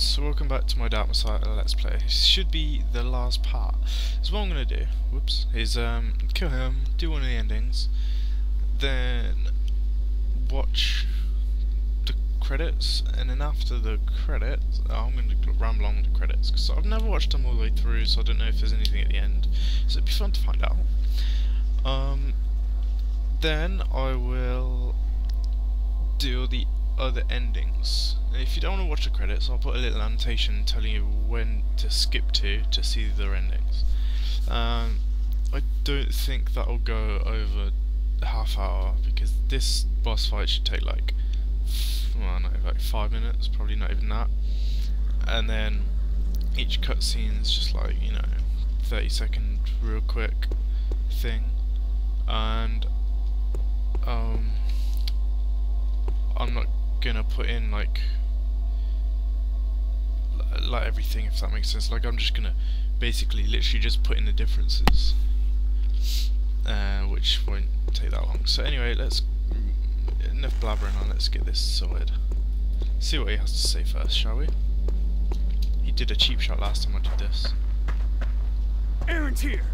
so welcome back to my Dark Messiah Let's Play. This should be the last part. So what I'm going to do, is kill him, do one of the endings, then watch the credits, and then after the credits, I'm going to ramble on with the credits, because I've never watched them all the way through, so I don't know if there's anything at the end, so it'd be fun to find out. Then I will do the other endings. If you don't want to watch the credits, I'll put a little annotation telling you when to skip to see the other endings. I don't think that'll go over a half hour, because this boss fight should take like, well, no, like 5 minutes, probably not even that. And then each cutscene's just like, you know, 30-second real quick thing. And I'm not gonna put in like everything, if that makes sense. Like, I'm just gonna basically literally just put in the differences, which won't take that long. So anyway, enough blabbering on, let's get this sorted. See what he has to say first, shall we? He did a cheap shot last time I did this. Aaron's here!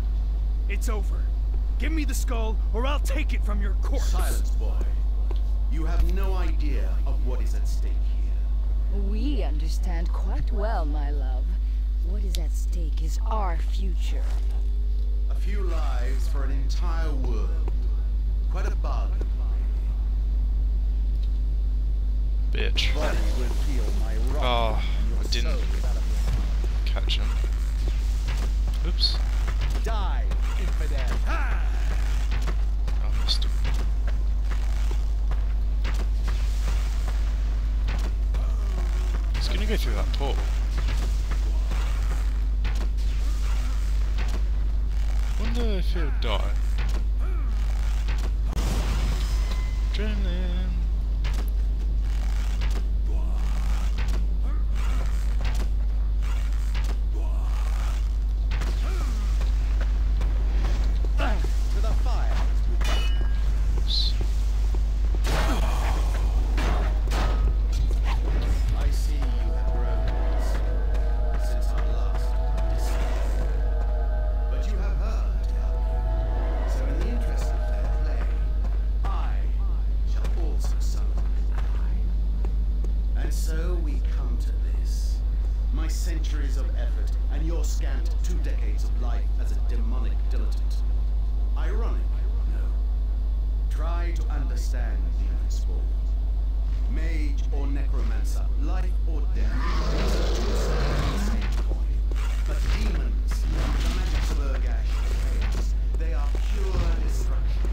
It's over. Give me the skull, or I'll take it from your corpse! Silence, boy. You have no idea of what is at stake here. We understand quite well, my love. What is at stake is our future. A few lives for an entire world. Quite a bargain. Bitch. Body will feel my wrath. Oh, I didn't catch him. Oops. Die, infidel. I missed him. He's gonna go through that portal. Wonder if he'll die. Adrenaline. To the fire. Oops. I see you have grown since our last discussion. But you have her to help you. So in the interest of fair play, I shall also sometimes die. And so we come to this. My centuries of effort and your scant 2 decades of life as a demonic dilettante. Ironic, no. Try to understand demon's form. Mage or necromancer, life or death, these are 2 sides of the same coin. But demons, the magics of Urgash and chaos, they are pure destruction,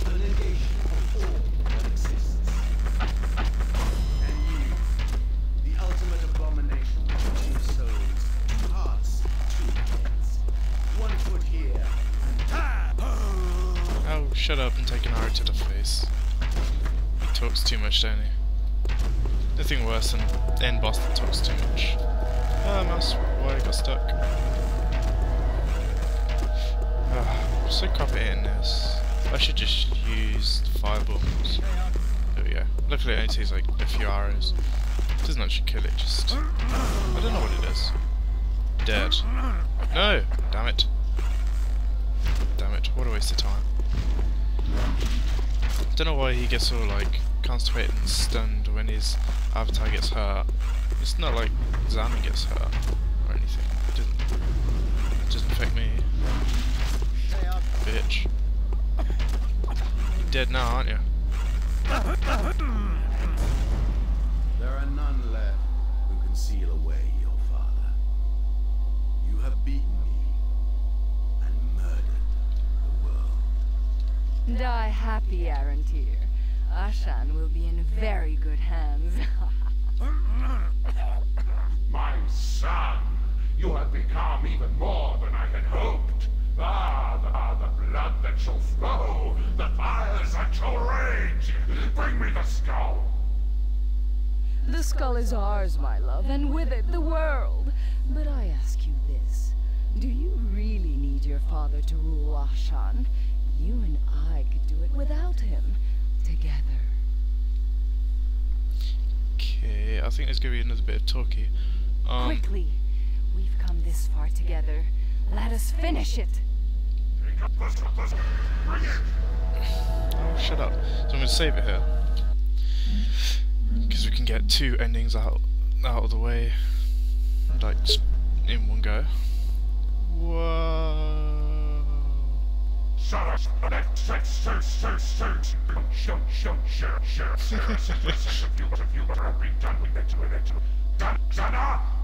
the negation of all that exists. And you, the ultimate abomination of 2 souls, 2 hearts, 2 heads. 1 foot here, and Oh, shut up and take an arrow to the face. He talks too much, don't he? Nothing worse than an end boss that talks too much. Ah, mouse, why I got stuck. I'm so crap at hitting this. I should just use fireballs. There we go. Luckily it only takes like a few arrows. It doesn't actually kill it, just... I don't know what it is. Dead. No! Damn it. Damn it, what a waste of time. I don't know why he gets all like constipated and stunned when his avatar gets hurt. It's not like Zami gets hurt or anything. It doesn't affect me. Bitch. You're dead now, aren't you? there are none left who can seal away your father. You have beaten me and murdered the world. Die happy, Arantir. Ashan will be in very good hands. My son, you have become even more than I had hoped. The blood that shall flow, the fires that shall rage. Bring me the skull. The skull is ours, my love, and with it the world. But I ask you this. Do you really need your father to rule Ashan? You and I could do it without him. Together. Okay, I think there's going to be another bit of talkie. Quickly. We've come this far together. Let us finish it. Oh, shut up. So I'm going to save it here. Because we can get 2 endings out of the way. Like, in one go. Whoa.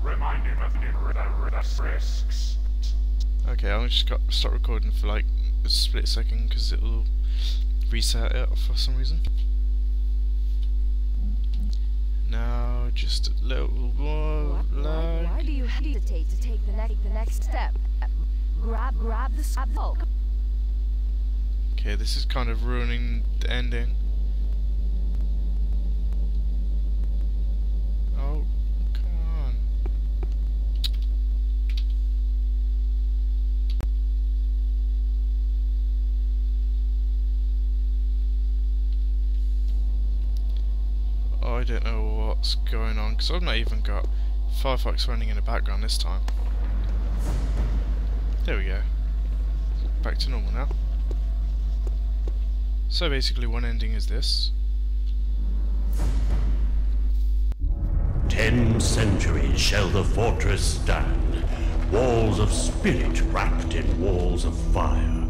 Remind him of the risks. Okay, I'll just start recording for like a split second because it'll reset it for some reason. Now, just a little more lag. Why do you hesitate to take the next step? Grab the skull. Okay, this is kind of ruining the ending. Oh, come on. I don't know what's going on because I've not even got Firefox running in the background this time. There we go. Back to normal now. So basically one ending is this. 10 centuries shall the fortress stand, walls of spirit wrapped in walls of fire.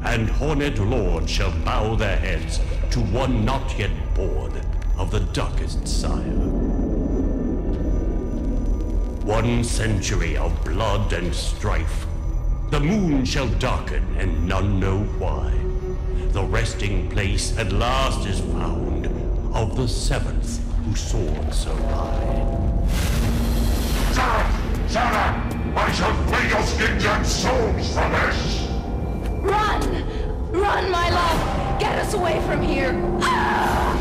And horned lords shall bow their heads to one not yet born of the darkest sire. 1 century of blood and strife. The moon shall darken and none know why. The resting place at last is found of the 7th who soared so high. Sarah! I shall free your skins and souls from this! Run! Run, my love! Get us away from here! Ah!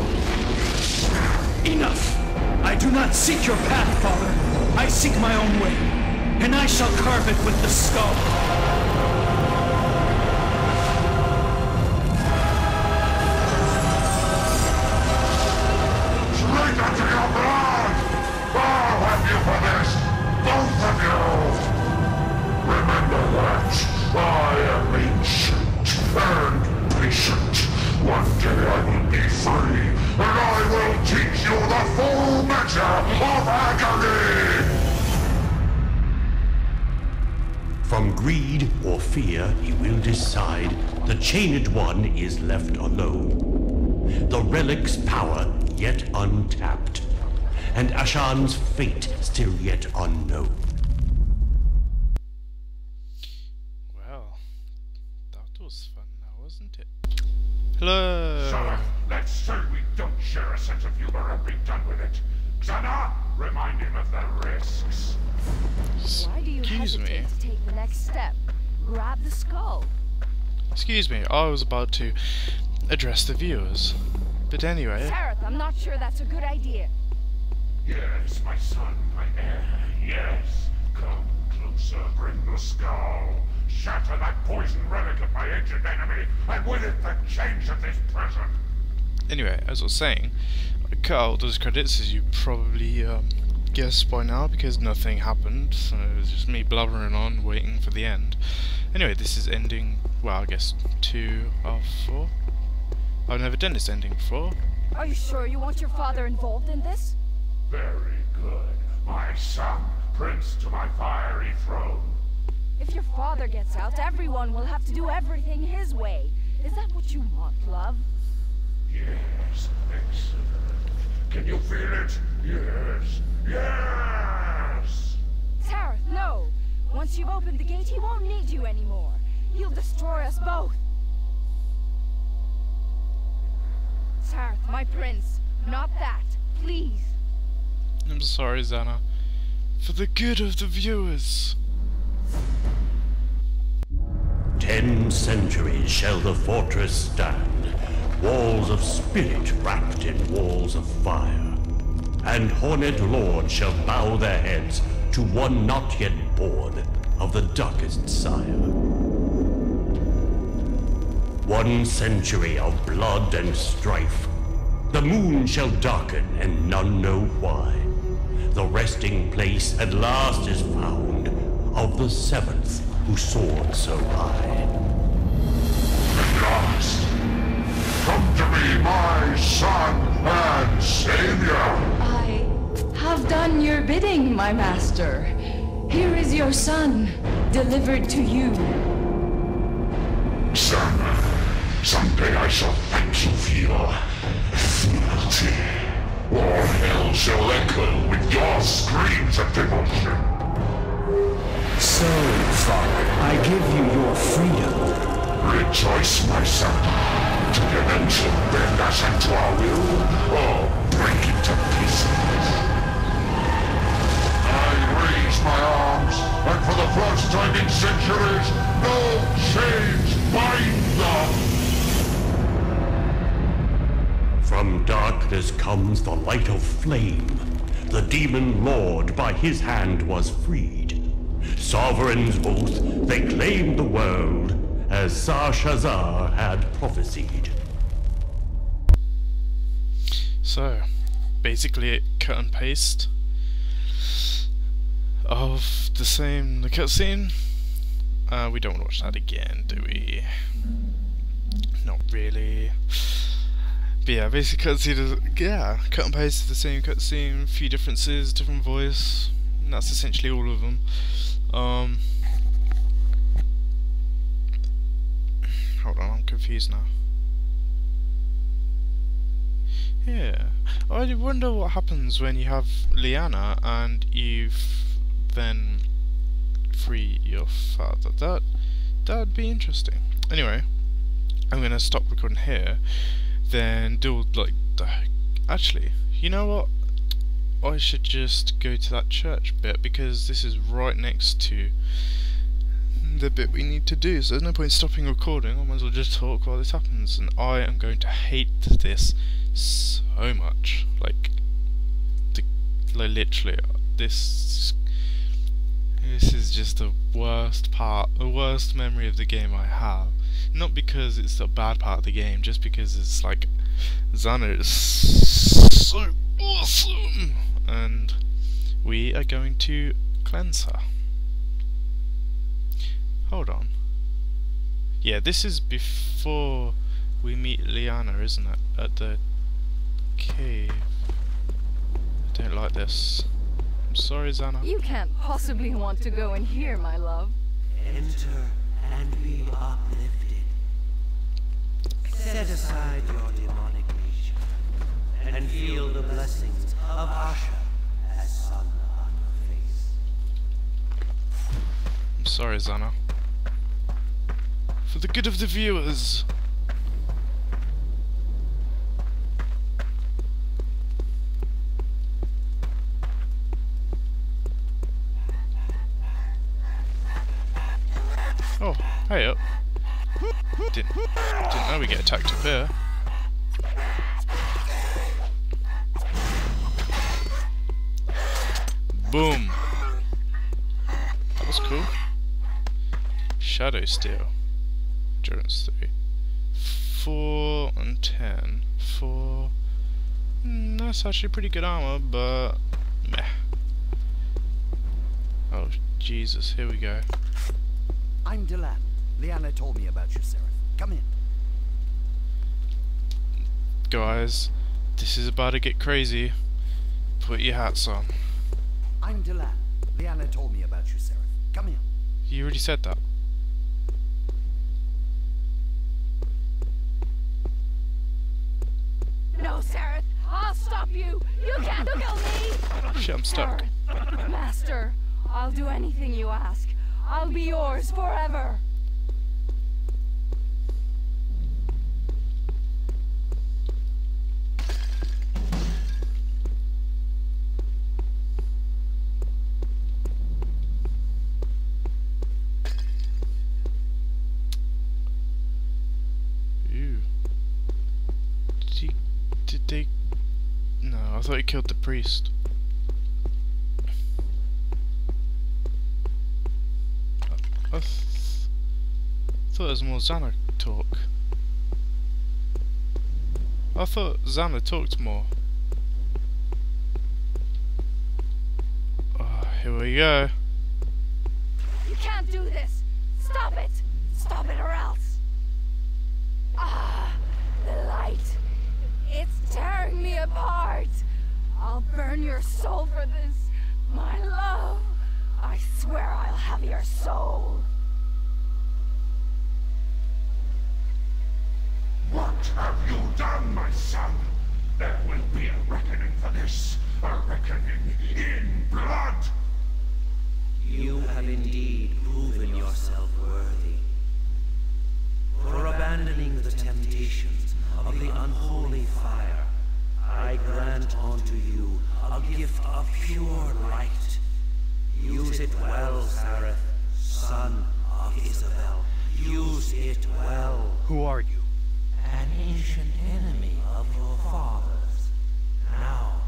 Enough! I do not seek your path, Father. I seek my own way, and I shall carve it with the skull. Straight into your blood! I'll have you for this! Both of you! Remember that I am ancient and patient. One day I will be free, and I will teach you the full measure of agony! From greed or fear he will decide, the chained one is left alone. The relic's power yet untapped, and Ashan's fate still yet unknown. Well, that was fun now, wasn't it? Hello! Sarah, let's say we don't share a sense of humor and be done with it. Xana, remind him of the risks. Why do you Excuse me. hesitate to take the next step? Grab the skull. Excuse me, I was about to address the viewers. But anyway, Sareth, I'm not sure that's a good idea. Yes, my son, my heir, yes. Come closer, bring the skull. Shatter that poison relic of my ancient enemy, and with it the change of this prison. anyway, as I was saying, I cut out those credits as you probably guessed by now because nothing happened, so it was just me blubbering on, waiting for the end. Anyway, this is ending, well, I guess 2 of 4. I've never done this ending before. Are you sure you want your father involved in this? Very good. My son, prince to my fiery throne. If your father gets out, everyone will have to do everything his way. Is that what you want, love? Yes, excellent. Can you feel it? Yes, yes! Tareth, no! Once you've opened the gate, he won't need you anymore. He'll destroy us both. Tareth, my prince, not that, please. I'm sorry, Xana. For the good of the viewers. 10 centuries shall the fortress stand, walls of spirit wrapped in walls of fire. And horned lords shall bow their heads to one not yet born of the darkest sire. 1 century of blood and strife. The moon shall darken and none know why. the resting place at last is found of the seventh who soared so high. At last, come to me, my son and savior! I have done your bidding, my master. Here is your son, delivered to you. Son, someday I shall thank you for your fealty. All hell shall echo with your screams of devotion. So, Father, I give you your freedom. Rejoice, my son. To the end shall bend us unto our will, or break it to pieces. I raise my arms, and for the first time in centuries, no chains bind them! From darkness comes the light of flame. The demon lord by his hand was freed. Sovereigns both, they claimed the world, as Sarshazar had prophesied. So, basically cut and paste of the cutscene. We don't want to watch that again, do we? Not really. But yeah, basically cut and paste of the same cutscene, few differences, different voice, and that's essentially all of them. Hold on, I'm confused now. Yeah, I wonder what happens when you have Lyanna and then free your father. That'd be interesting. Anyway, I'm gonna stop recording here. Then do actually, you know what? I should just go to that church bit because this is right next to the bit we need to do. So there's no point stopping recording. I might as well just talk while this happens. And I am going to hate this so much. Like literally, this is just the worst part, the worst memory of the game I have. Not because it's a bad part of the game, just because it's like Xana is so awesome, and we are going to cleanse her. Hold on. Yeah, this is before we meet Lyanna, isn't it? At the cave. I don't like this. I'm sorry, Xana. You can't possibly want to go in here, my love. Enter and be uplifted. Set aside your demonic nature and feel the blessings of Asha as sun on your face. I'm sorry, Xana. For the good of the viewers. Oh, hey up. Didn't know we get attacked up here. Boom. That was cool. Shadow Steel. Endurance 3. 4 and 10. 4. That's actually pretty good armor, but meh. Oh Jesus, here we go. I'm Delan. Lyanna told me about you, Seraph. Come in. Guys, this is about to get crazy. Put your hats on. I'm Delan. Lyanna told me about you, Seraph. Come in. You already said that. No, Seraph! I'll stop you! You can't kill me! Shit, I'm stuck. Seraph, Master, I'll do anything you ask. I'll be yours forever! Ew. Did they... No, I thought he killed the priest. I thought there was more Xana talk. I thought Xana talked more. here we go. You can't do this! Stop it! Stop it or else! Ah, the light. It's tearing me apart. I'll burn your soul for this, my love. I swear I'll have your soul. What have you done, my son? There will be a reckoning for this. A reckoning in blood. You have indeed proven yourself worthy. For abandoning the temptations of the unholy fire, I grant unto you a gift of pure light. Use it well, Sareth, son of Isabel. Use it well. Who are you? An ancient enemy of your father's. Now,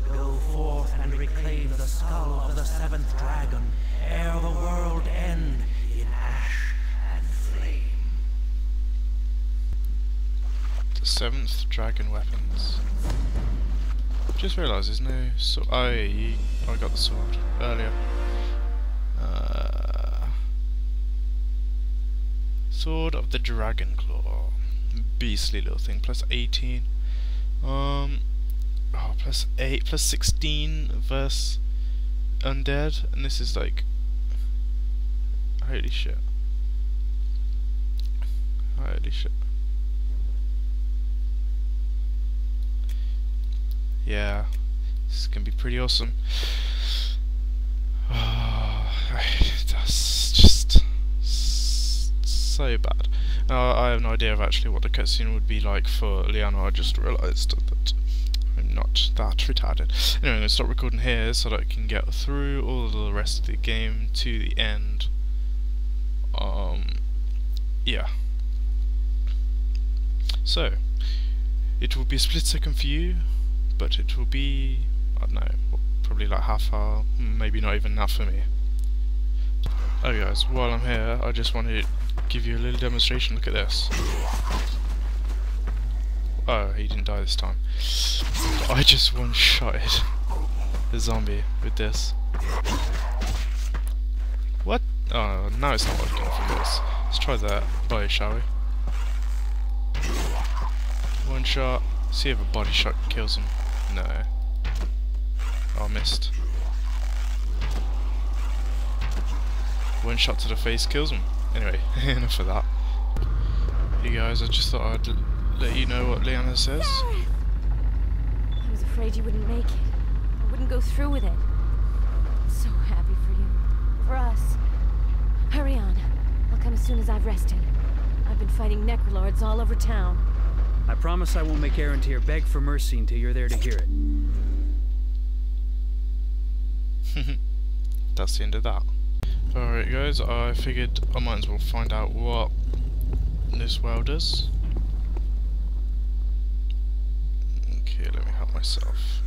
go forth and reclaim the skull of the seventh dragon, ere the world end in ash and flame. The seventh dragon weapons. Just realised there's no sword. Oh yeah, I got the sword earlier. Sword of the Dragon Claw. Beastly little thing. Plus 18. Plus 8, plus 16 versus undead, and this is like, holy shit. Holy shit. Yeah, this is gonna be pretty awesome. That's just so bad. I have no idea of actually what the cutscene would be like for Liana. I just realised that I'm not that retarded. Anyway, I'm going to stop recording here so that I can get through all of the rest of the game to the end. Yeah. So, it will be a split second for you, but it will be, I don't know, probably like half hour, maybe not even that for me. Oh guys, while I'm here, I just want to give you a little demonstration. Look at this. Oh, he didn't die this time. I just one-shotted the zombie with this. What? Oh, now it's not working for this. Let's try that bow, shall we? One shot. See if a body shot kills him. No. Oh, I missed. One shot to the face kills him. Anyway, enough of that. Hey guys, I just thought I'd let you know what Liana says. I was afraid you wouldn't make it. I wouldn't go through with it. I'm so happy for you. For us. Hurry on. I'll come as soon as I've rested. I've been fighting necrolords all over town. I promise I won't make Arantir beg for mercy until you're there to hear it. That's the end of that. Alright guys, I figured I might as well find out what this well does. Okay, let me help myself.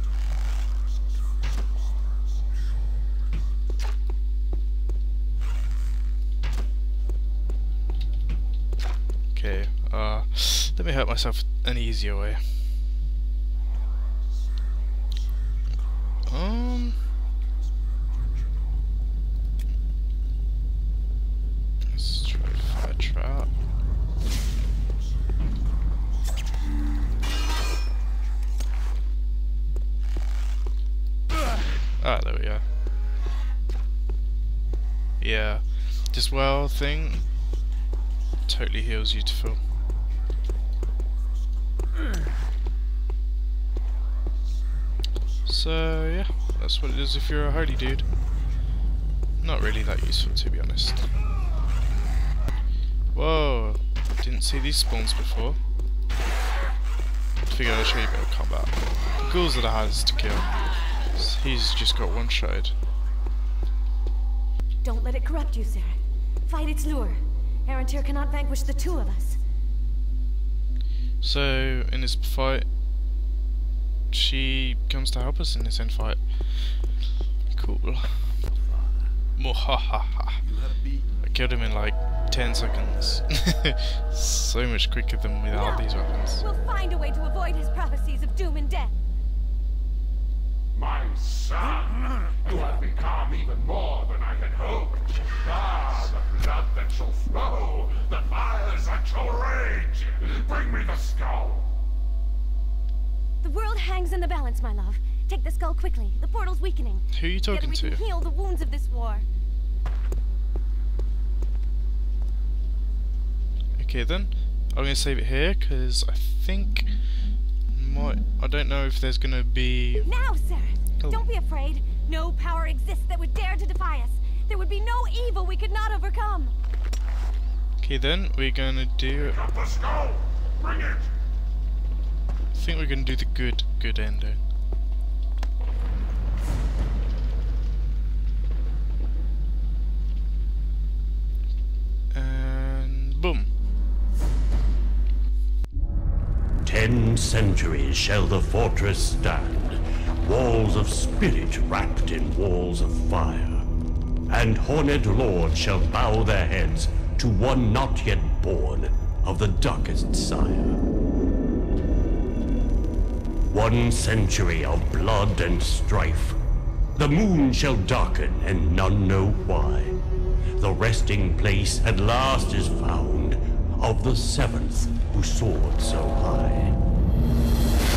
Okay, let me help myself an easier way. Let's try fire trap. Ah, there we go. Yeah, this well thing totally heals you to full. So yeah, that's what it is if you're a holy dude. Not really that useful, to be honest. Whoa, didn't see these spawns before. Figured I'd show you a bit of combat. The ghouls that I had is to kill. He's just got one-shotted. Don't let it corrupt you, Sarah. Fight its lure. Arantir cannot vanquish the two of us. So, in this fight, she comes to help us in this end fight. Cool. Mohahaha. I killed him in like 10 seconds. So much quicker than without these weapons. We'll find a way to avoid his prophecies of doom and death. My son, you have become even more than I had hoped. Ah, the blood that shall flow, the fires that shall rage. Bring me the skull. The world hangs in the balance, my love. Take the skull quickly. The portal's weakening. Who are you talking Together we to? can heal the wounds of this war. Okay then, I'm gonna save it here because I think I don't know if there's gonna be. Now, Sarah! Oh. Don't be afraid. No power exists that would dare to defy us. There would be no evil we could not overcome. Okay then, we're gonna do. Pick up the skull. Bring it. I think we're gonna do the good ending. And boom. 10 centuries shall the fortress stand, walls of spirit wrapped in walls of fire. And horned lords shall bow their heads to one not yet born of the darkest sire. 1 century of blood and strife. The moon shall darken and none know why. The resting place at last is found of the 7th who soared so high.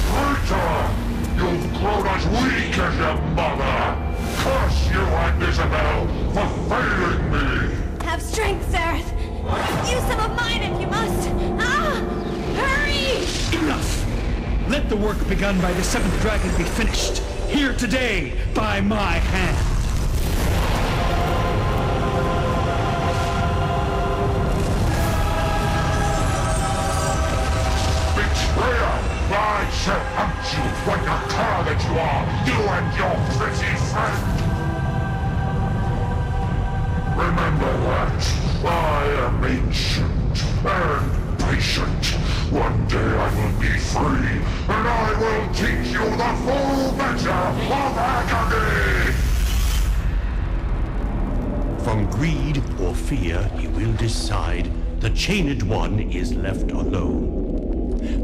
Traitor! You've grown as weak as your mother! Curse you and Isabel for failing me! Have strength, Zareth! Use some of mine if you must! Ah! Hurry! Enough! Let the work begun by the 7th dragon be finished, here today, by my hand. Betrayer! I shall hunt you like a cur that you are, you and your pretty friend! Remember that I am ancient and patient. One day I will be free, and I will teach you the full measure of agony! From greed or fear he will decide, the chained one is left alone.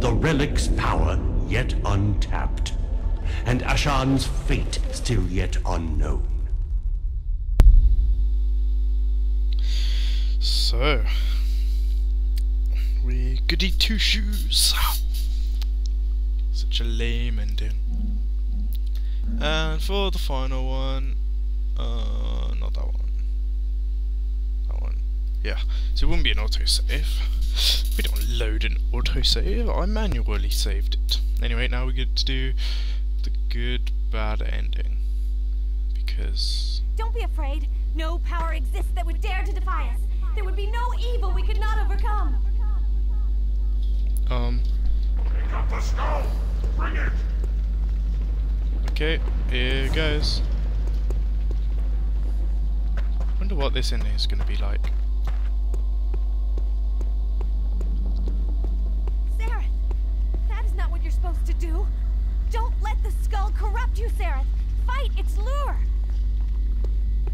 The relic's power yet untapped, and Ashan's fate still yet unknown. So, we goody two shoes. Such a lame ending. And for the final one, not that one. That one. Yeah, so it wouldn't be an autosave. We don't load an autosave, I manually saved it. Anyway, now we get to do the good, bad ending. Because... Don't be afraid. No power exists that would dare to defy us. There would be no evil we could not overcome. Pick up the skull! Bring it! Okay, here goes. Wonder what this ending is going to be like. Zareth, that is not what you're supposed to do. Don't let the skull corrupt you, Zareth. Fight its lure.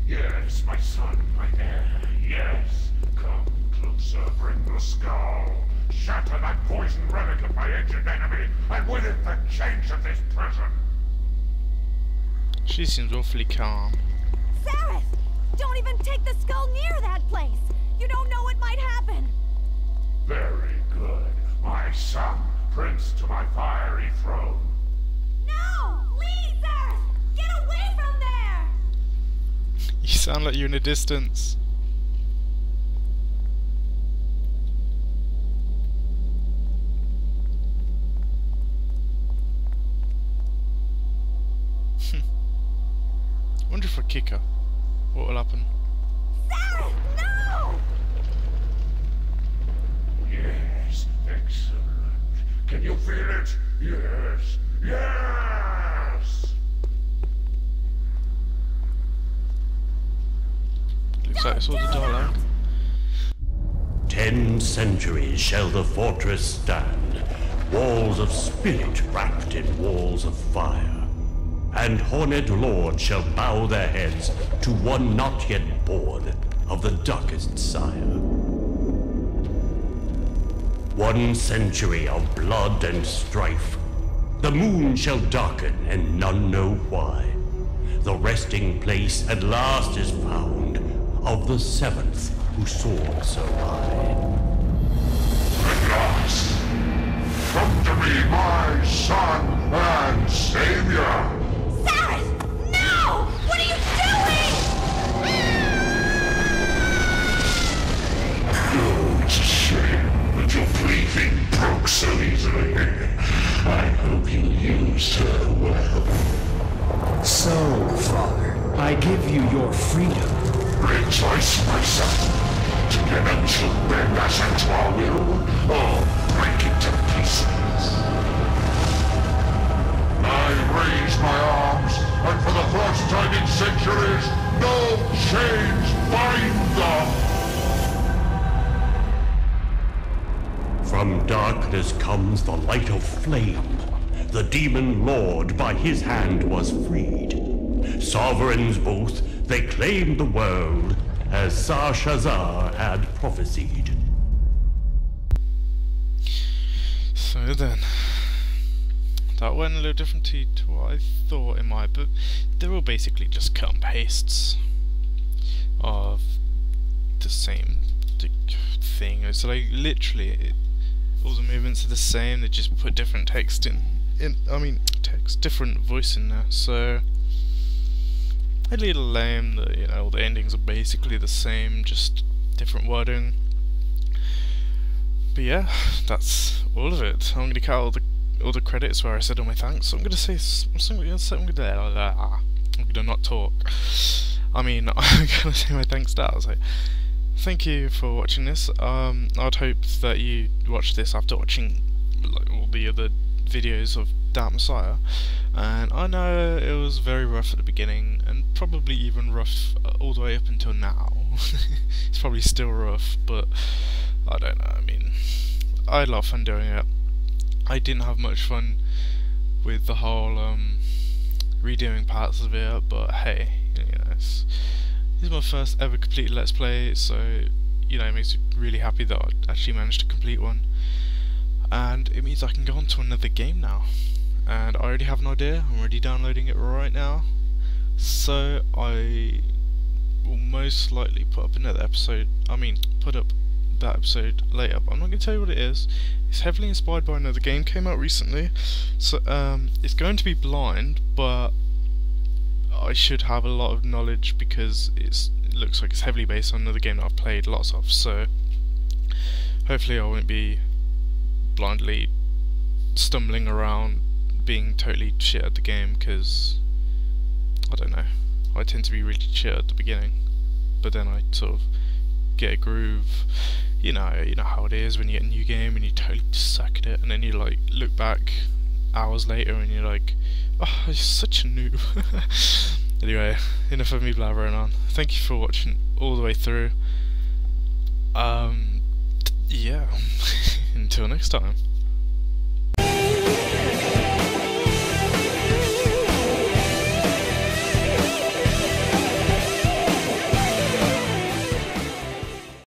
Yes, my son, my heir, yes. Come closer, bring the skull. Shatter that poisoned relic of my ancient enemy, and with it the chains of this prison. She seems awfully calm. Zareth! Don't even take the skull near that place! You don't know what might happen! Very good. My son, prince to my fiery throne. No! Please, Zareth! Get away from there! You sound like you're in a distance. Wonder if I kick her, what will happen? Zareth, no! Yes, excellent. Can you feel it? Yes, yes! Looks like it's all the dialogue. 10 centuries shall the fortress stand, walls of spirit wrapped in walls of fire. And horned lords shall bow their heads to one not yet born of the darkest sire. 1 century of blood and strife. The moon shall darken, and none know why. The resting place at last is found of the seventh who soared so high. At last, come to me, my son and savior! Sareth! No! What are you doing? Oh, it's a shame that your plaything broke so easily. I hope you used her well. So, Father, I give you your freedom. Rejoice, my son. Together we shall bend us into our will, or break it to pieces. I raise my arms, and for the first time in centuries, no chains bind them! From darkness comes the light of flame. The demon lord by his hand was freed. Sovereigns both, they claimed the world, as Sarshazar had prophesied. So then, that went a little different to what I thought it might, but they're all basically just cut and pastes of the same thing. It's like literally all the movements are the same. They just put different text different voice in there. So a little lame that, you know, all the endings are basically the same, just different wording. But yeah, that's all of it. I'm gonna cut all the credits where I said all my thanks. So I'm gonna not talk. I mean, I'm gonna say my thanks now. So thank you for watching this. I'd hope that you watched this after watching like all the other videos of Dark Messiah, and I know it was very rough at the beginning, and probably even rough all the way up until now. It's probably still rough, but I don't know. I mean, I had a lot of fun doing it. I didn't have much fun with the whole redoing parts of it, but hey, you know, this is my first ever completed Let's Play, so you know, it makes me really happy that I actually managed to complete one. And it means I can go on to another game now. And I already have an idea, I'm already downloading it right now. So I will most likely put up another episode, put up that episode later, but I'm not going to tell you what it is. It's heavily inspired by another game, came out recently. So it's going to be blind, but I should have a lot of knowledge because it looks like it's heavily based on another game that I've played lots of. So hopefully I won't be blindly stumbling around being totally shit at the game, because I don't know, I tend to be really shit at the beginning, but then I sort of get a groove. You know how it is when you get a new game and you totally suck at it, and then you like look back hours later and you're like, oh, I'm such a noob. Anyway, enough of me blabbering on. Thank you for watching all the way through. Yeah, until next time.